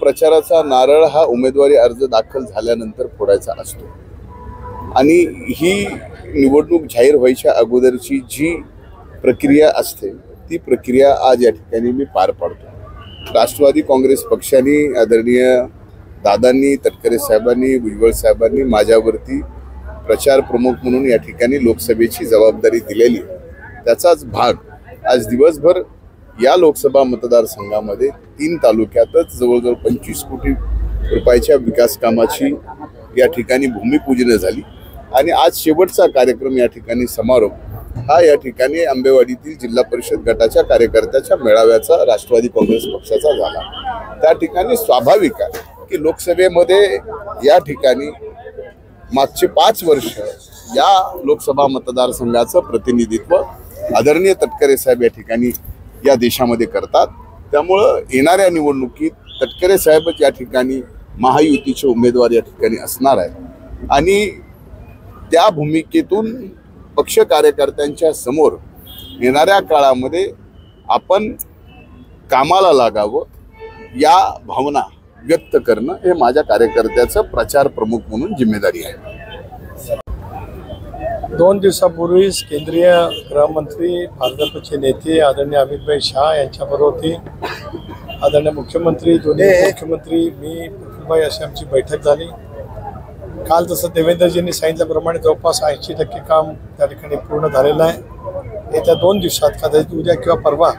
प्रचाराचा नारळ हा उमेदवारी अर्ज दाखल झाल्यानंतर फोडायचा असतो आणि ही निवडणूक जाहीर व्हायच्या अगोदरची जी प्रक्रिया असते ती प्रक्रिया आज या ठिकाणी मी पार पाडतो। राष्ट्रवादी काँग्रेस पक्षाने आदरणीय दादांनी, तटकरे साहेबांनी, भुजबळ साहेबांनी माझ्यावरती प्रचार प्रमुख म्हणून या ठिकाणी लोकसभेची जबाबदारी दिलेली, त्याचाच भाग आज दिवसभर या लोकसभा मतदारसंघामध्ये 3 तालुक्यातच जवळजवळ 25 कोटी रुपयाच्या विकास कामाची या ठिकाणी भूमिपूजन झाली आणि आज शेवटचा कार्यक्रम या ठिकाणी समारोप हा या ठिकाणी आंबेवाडीतील जिल्हा परिषद गटाच्या कार्यकर्त्याच्या मेळाव्याचा राष्ट्रवादी काँग्रेस पक्षाचा झाला। त्या ठिकाणी स्वाभाविक आहे की लोकसभेमध्ये या ठिकाणी मागचे 5 वर्ष या लोकसभा मतदारसंघाचं प्रतिनिधित्व आदरणीय तटकरे साहेब या ठिकाणी या देशामध्ये करतात। त्यामुळं येणाऱ्या निवडणुकीत तटकरे साहेबच या ठिकाणी महायुतीचे उमेदवार या ठिकाणी असणार आहेत आणि त्या भूमिकेतून पक्ष कार्यकर्त्यांच्या समोर येणाऱ्या काळामध्ये आपण कामाला लागावं या भावना व्यक्त करणं हे माझ्या कार्यकर्त्याचं प्रचार प्रमुख म्हणून जिम्मेदारी आहे। 2 दिवसापूर्वीच केंद्रीय गृहमंत्री भाजपचे नेते आदरणीय अमित शाह यांच्याबरोबर होती, आदरणीय मुख्यमंत्री, दोन्ही मुख्यमंत्री, मी प्रफुल्लभाई अशी आमची बैठक झाली। काल तसं देवेंद्रजींनी सांगितल्याप्रमाणे जवळपास 80% काम त्या ठिकाणी पूर्ण झालेलं आहे। येत्या 2 दिवसात कदाचित उद्या किंवा परवा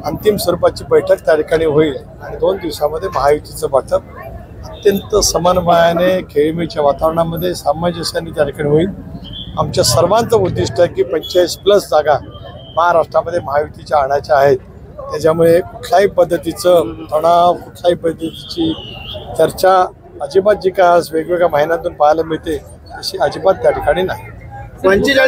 अंतिम स्वरूपाची बैठक त्या ठिकाणी होईल आणि 2 दिवसामध्ये महायुतीचं वाटप अत्यंत समन्वयाने खेळीमेळीच्या वातावरणामध्ये सामंजस्याने त्या ठिकाणी होईल। आमच्या सर्वांचं उद्दिष्ट आहे की 45+ जागा महाराष्ट्रामध्ये महायुतीच्या आणायच्या आहेत। त्याच्यामुळे कुठल्याही पद्धतीचं तणाव, कुठल्याही पद्धतीची चर्चा अजिबात जी काय आज वेगवेगळ्या महिन्यातून पाहायला मिळते तशी अजिबात त्या ठिकाणी नाही।